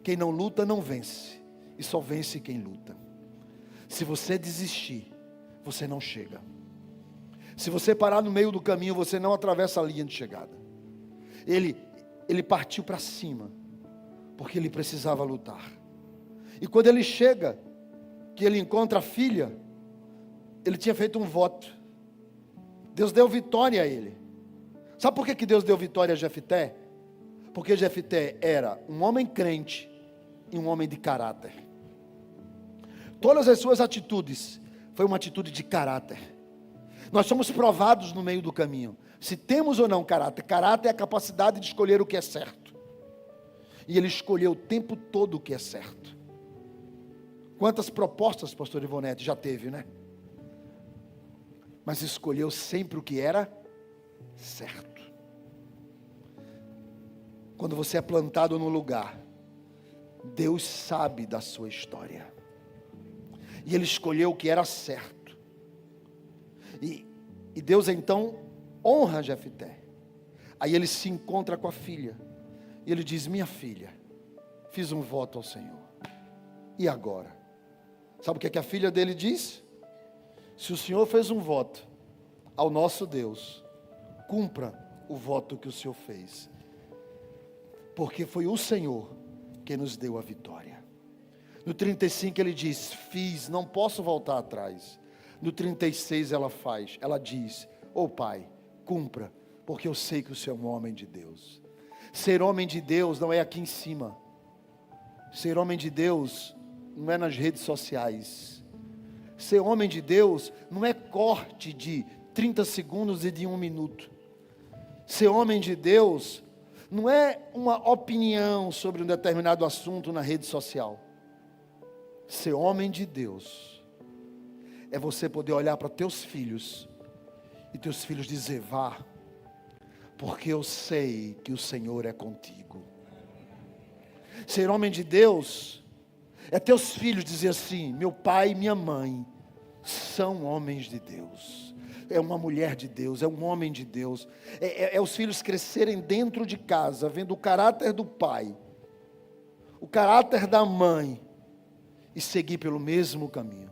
Quem não luta não vence, e só vence quem luta. Se você desistir, você não chega. Se você parar no meio do caminho, você não atravessa a linha de chegada. Ele partiu para cima, porque ele precisava lutar. E quando ele chega, que ele encontra a filha, ele tinha feito um voto. Deus deu vitória a ele. Sabe por que Deus deu vitória a Jefté? Porque Jefté era um homem crente e um homem de caráter. Todas as suas atitudes foi uma atitude de caráter. Nós somos provados no meio do caminho, se temos ou não caráter. Caráter é a capacidade de escolher o que é certo. E ele escolheu o tempo todo o que é certo. Quantas propostas, pastor Ivonete, já teve, né? Mas escolheu sempre o que era certo. Quando você é plantado no lugar, Deus sabe da sua história. E ele escolheu o que era certo. E Deus então honra Jefté. Aí ele se encontra com a filha. E ele diz, minha filha, fiz um voto ao Senhor. E agora? Sabe o que a filha dele diz? Se o Senhor fez um voto ao nosso Deus, cumpra o voto que o Senhor fez. Porque foi o Senhor que nos deu a vitória. No 35 ele diz, fiz, não posso voltar atrás. No 36 ela diz, Pai, cumpra, porque eu sei que o Senhor é um homem de Deus. Ser homem de Deus não é aqui em cima. Ser homem de Deus não é nas redes sociais. Ser homem de Deus não é corte de 30 segundos e de 1 minuto. Ser homem de Deus não é uma opinião sobre um determinado assunto na rede social. Ser homem de Deus é você poder olhar para teus filhos e teus filhos dizer, vá, porque eu sei que o Senhor é contigo. Ser homem de Deus é teus filhos dizer assim, meu pai e minha mãe são homens de Deus. É uma mulher de Deus, é um homem de Deus. É os filhos crescerem dentro de casa, vendo o caráter do pai, o caráter da mãe, e seguir pelo mesmo caminho.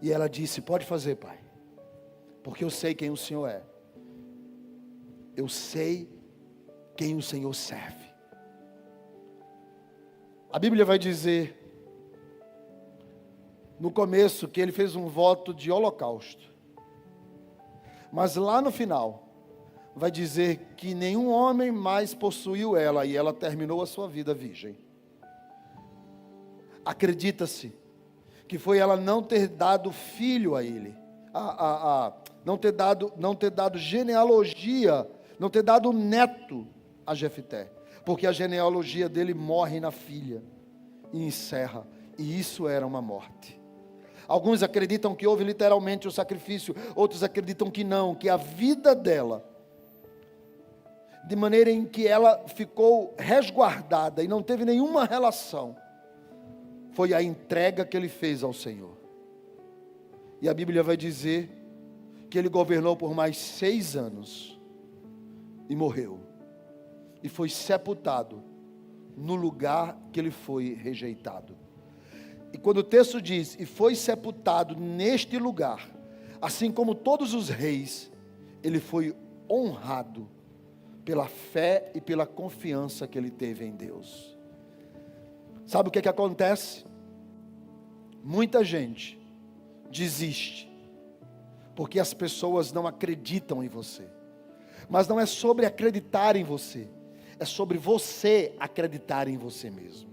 E ela disse, pode fazer, pai, porque eu sei quem o Senhor é. Eu sei quem o Senhor serve. A Bíblia vai dizer, no começo, que ele fez um voto de holocausto. Mas lá no final, vai dizer que nenhum homem mais possuiu ela, e ela terminou a sua vida virgem. Acredita-se que foi ela não ter dado filho a ele, não ter dado genealogia, não ter dado neto a Jefté, porque a genealogia dele morre na filha e encerra, e isso era uma morte. Alguns acreditam que houve literalmente o sacrifício, outros acreditam que não, que a vida dela, de maneira em que ela ficou resguardada e não teve nenhuma relação, foi a entrega que ele fez ao Senhor. E a Bíblia vai dizer que ele governou por mais 6 anos e morreu. E foi sepultado no lugar que ele foi rejeitado. E quando o texto diz, e foi sepultado neste lugar, assim como todos os reis, ele foi honrado pela fé e pela confiança que ele teve em Deus. Sabe o que acontece? Muita gente desiste, porque as pessoas não acreditam em você. Mas não é sobre acreditar em você, é sobre você acreditar em você mesmo.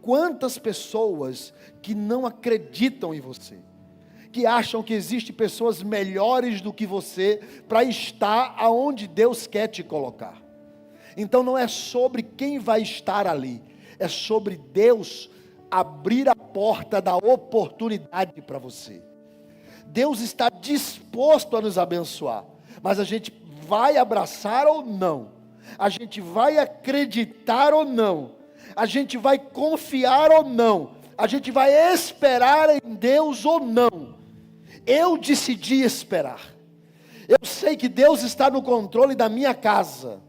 Quantas pessoas que não acreditam em você, que acham que existem pessoas melhores do que você para estar aonde Deus quer te colocar. Então não é sobre quem vai estar ali, é sobre Deus abrir a porta da oportunidade para você. Deus está disposto a nos abençoar, mas a gente vai abraçar ou não, a gente vai acreditar ou não, a gente vai confiar ou não, a gente vai esperar em Deus ou não. Eu decidi esperar. Eu sei que Deus está no controle da minha casa,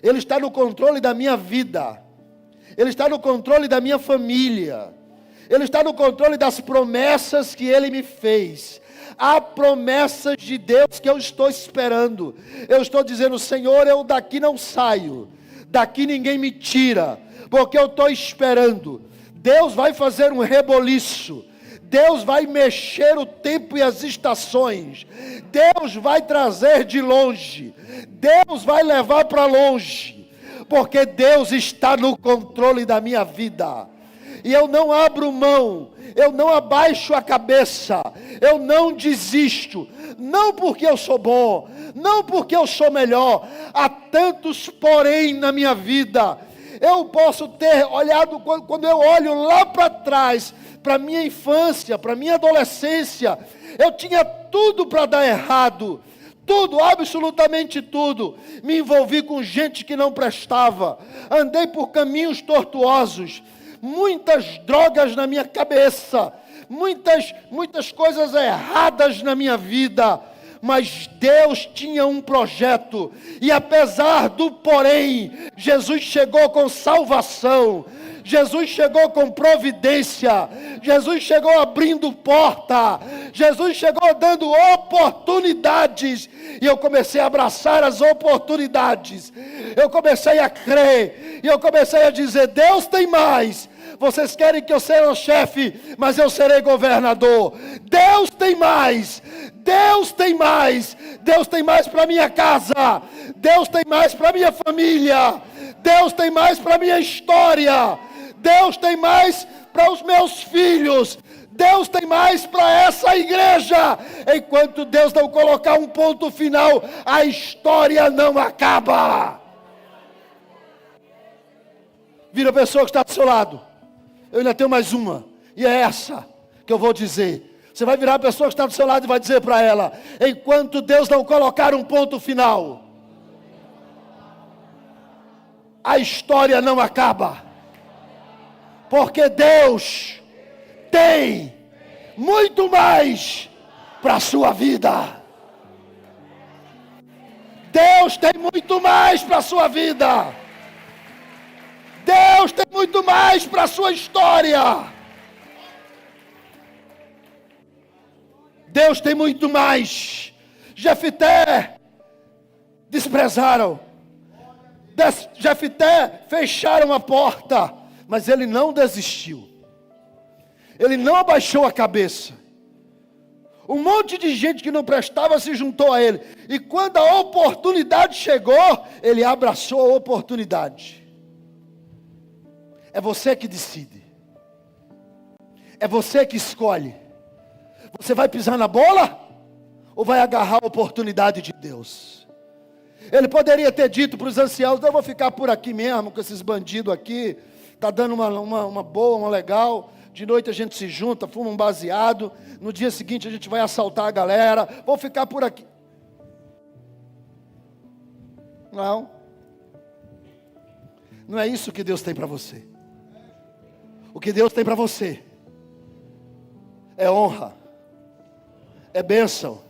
Ele está no controle da minha vida, Ele está no controle da minha família, Ele está no controle das promessas que Ele me fez. Há promessas de Deus que eu estou esperando. Eu estou dizendo, Senhor, eu daqui não saio, daqui ninguém me tira, porque eu estou esperando. Deus vai fazer um reboliço, Deus vai mexer o tempo e as estações, Deus vai trazer de longe, Deus vai levar para longe, porque Deus está no controle da minha vida. E eu não abro mão, eu não abaixo a cabeça, eu não desisto, não porque eu sou bom, não porque eu sou melhor. Há tantos porém na minha vida. Eu posso ter olhado, quando eu olho lá para trás, para minha infância, para minha adolescência, eu tinha tudo para dar errado, tudo, absolutamente tudo. Me envolvi com gente que não prestava, andei por caminhos tortuosos, muitas drogas na minha cabeça, muitas coisas erradas na minha vida, mas Deus tinha um projeto, e apesar do porém, Jesus chegou com salvação, Jesus chegou com providência, Jesus chegou abrindo porta, Jesus chegou dando oportunidades, e eu comecei a abraçar as oportunidades, eu comecei a crer, e eu comecei a dizer, Deus tem mais. Vocês querem que eu seja o chefe, mas eu serei governador. Deus tem mais, Deus tem mais, Deus tem mais para minha casa, Deus tem mais para minha família, Deus tem mais para minha história, Deus tem mais para os meus filhos, Deus tem mais para essa igreja. Enquanto Deus não colocar um ponto final, a história não acaba. Vira a pessoa que está do seu lado. Eu ainda tenho mais uma, e é essa que eu vou dizer. Você vai virar a pessoa que está do seu lado e vai dizer para ela, enquanto Deus não colocar um ponto final, a história não acaba. Porque Deus tem muito mais para a sua vida. Deus tem muito mais para a sua vida. Deus tem muito mais para a sua história. Deus tem muito mais. Jefté desprezaram. Jefté fecharam a porta, mas ele não desistiu. Ele não abaixou a cabeça. Um monte de gente que não prestava se juntou a ele. E quando a oportunidade chegou, ele abraçou a oportunidade. É você que decide. É você que escolhe. Você vai pisar na bola? Ou vai agarrar a oportunidade de Deus? Ele poderia ter dito para os anciãos, eu vou ficar por aqui mesmo, com esses bandidos aqui. Está dando uma boa, uma legal. De noite a gente se junta, fuma um baseado. No dia seguinte a gente vai assaltar a galera. Vou ficar por aqui. Não. Não é isso que Deus tem para você. O que Deus tem para você é honra, é bênção,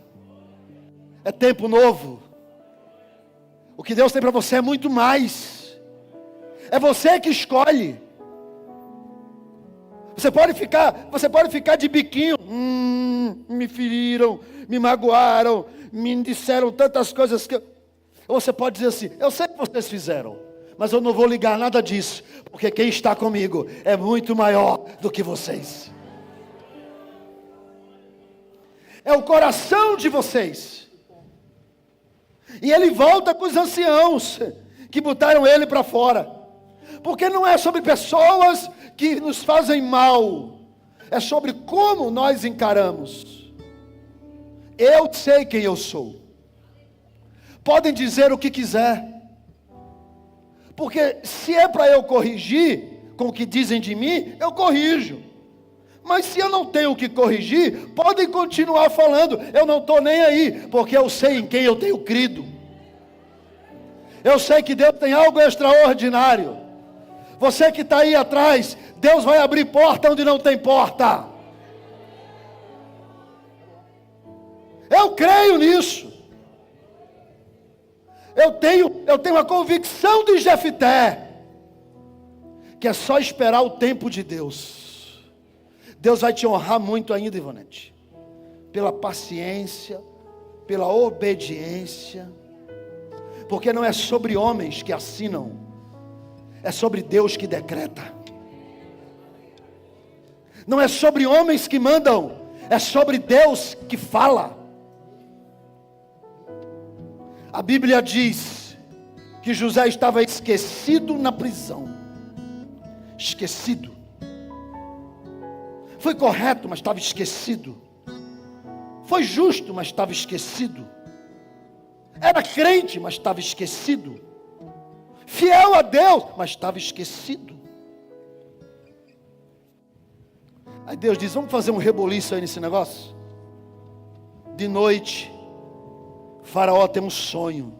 é tempo novo. O que Deus tem para você é muito mais. É você que escolhe. Você pode ficar de biquinho. Me feriram, me magoaram, me disseram tantas coisas que... Ou você pode dizer assim, eu sei que vocês fizeram, mas eu não vou ligar nada disso, porque quem está comigo é muito maior do que vocês. É o coração de vocês. E ele volta com os anciãos que botaram ele para fora. Porque não é sobre pessoas que nos fazem mal, é sobre como nós encaramos. Eu sei quem eu sou. Podem dizer o que quiser, porque se é para eu corrigir com o que dizem de mim, eu corrijo. Mas se eu não tenho o que corrigir, podem continuar falando, eu não estou nem aí, porque eu sei em quem eu tenho crido. Eu sei que Deus tem algo extraordinário. Você que está aí atrás, Deus vai abrir porta onde não tem porta. Eu creio nisso. Eu tenho a convicção de Jefté, que é só esperar o tempo de Deus. Deus vai te honrar muito ainda, Ivonete, pela paciência, pela obediência, porque não é sobre homens que assinam, é sobre Deus que decreta. Não é sobre homens que mandam, é sobre Deus que fala. A Bíblia diz que José estava esquecido na prisão. Esquecido. Foi correto, mas estava esquecido. Foi justo, mas estava esquecido. Era crente, mas estava esquecido. Fiel a Deus, mas estava esquecido. Aí Deus diz, vamos fazer um reboliço aí nesse negócio? De noite, Faraó tem um sonho.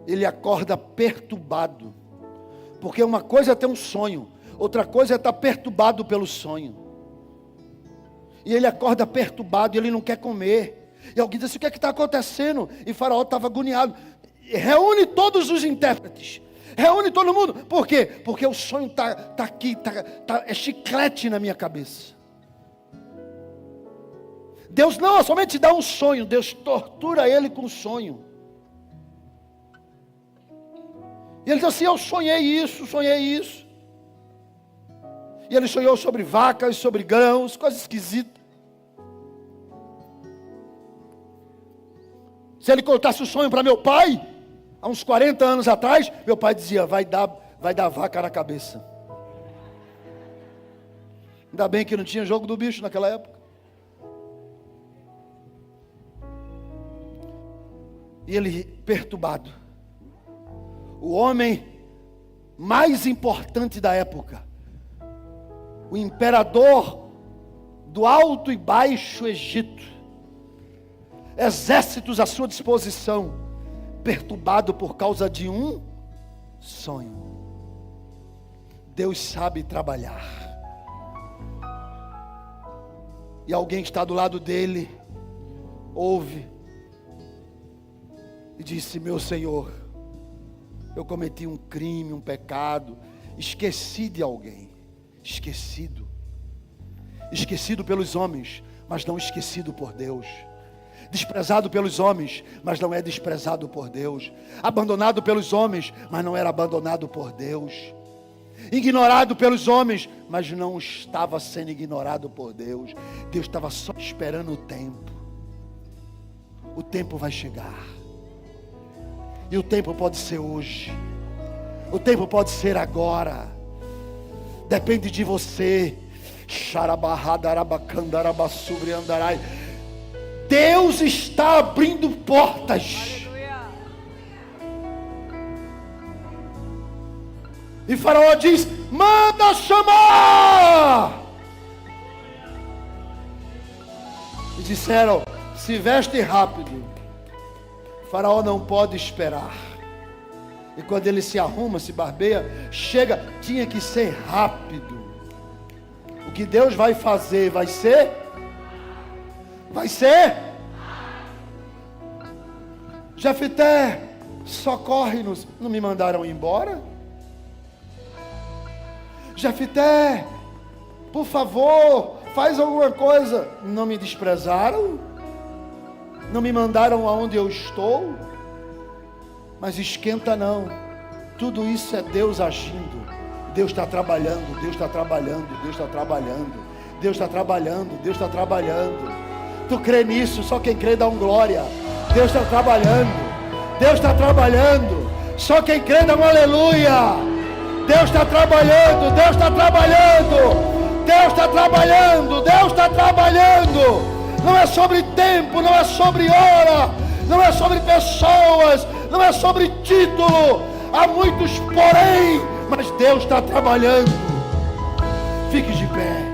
Ele acorda perturbado. Porque uma coisa é ter um sonho, outra coisa é estar perturbado pelo sonho. E ele acorda perturbado e ele não quer comer. E alguém diz assim, o que é que está acontecendo? E Faraó estava agoniado. Reúne todos os intérpretes. Reúne todo mundo. Por quê? Porque o sonho está aqui, é chiclete na minha cabeça. Deus não somente dá um sonho, Deus tortura ele com o sonho. E ele diz assim, eu sonhei isso. E ele sonhou sobre vacas, sobre grãos, coisa esquisita. Se ele contasse o sonho para meu pai, há uns 40 anos atrás, meu pai dizia, vai dar vaca na cabeça. Ainda bem que não tinha jogo do bicho naquela época. E ele perturbado. O homem mais importante da época, o imperador do Alto e Baixo Egito, exércitos à sua disposição, perturbado por causa de um sonho. Deus sabe trabalhar. E alguém que está do lado dele, ouve, e disse, meu Senhor, eu cometi um crime, um pecado, esqueci de alguém, esquecido pelos homens, mas não esquecido por Deus, desprezado pelos homens, mas não é desprezado por Deus, abandonado pelos homens, mas não era abandonado por Deus, ignorado pelos homens, mas não estava sendo ignorado por Deus. Deus estava só esperando o tempo vai chegar. E o tempo pode ser hoje. O tempo pode ser agora. Depende de você. Deus está abrindo portas. E Faraó diz, manda chamar. E disseram, se veste rápido. Faraó não pode esperar. E quando ele se arruma, se barbeia, chega, tinha que ser rápido. O que Deus vai fazer vai ser Vai ser? Jefté, socorre-nos. Não me mandaram embora? Jefté, por favor, faz alguma coisa. Não me desprezaram? Não me mandaram aonde eu estou? Mas esquenta não. Tudo isso é Deus agindo. Deus está trabalhando, Deus está trabalhando, Deus está trabalhando, Deus está trabalhando, Deus está trabalhando. Tu crê nisso? Só quem crê dá um glória. Deus está trabalhando, Deus está trabalhando. Só quem crê dá um aleluia. Deus está trabalhando, Deus está trabalhando, Deus está trabalhando, Deus está trabalhando. Não é sobre tempo, não é sobre hora, não é sobre pessoas, não é sobre título. Há muitos porém, mas Deus está trabalhando. Fique de pé.